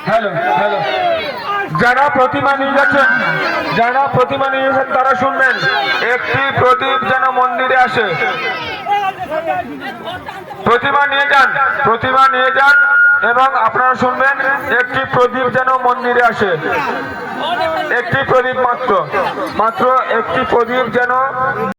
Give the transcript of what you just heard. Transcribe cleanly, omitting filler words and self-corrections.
Hello hello, যারা প্রতিমা নিয়ে যাচ্ছেন তারা শুনবেন, একটি প্রদীপ যেন মন্দিরে আসে। প্রতিমা নিয়ে যান এবং আপনারা শুনবেন, একটি প্রদীপ যেন মন্দিরে আসে। একটি প্রদীপ মাত্র একটি প্রদীপ যেন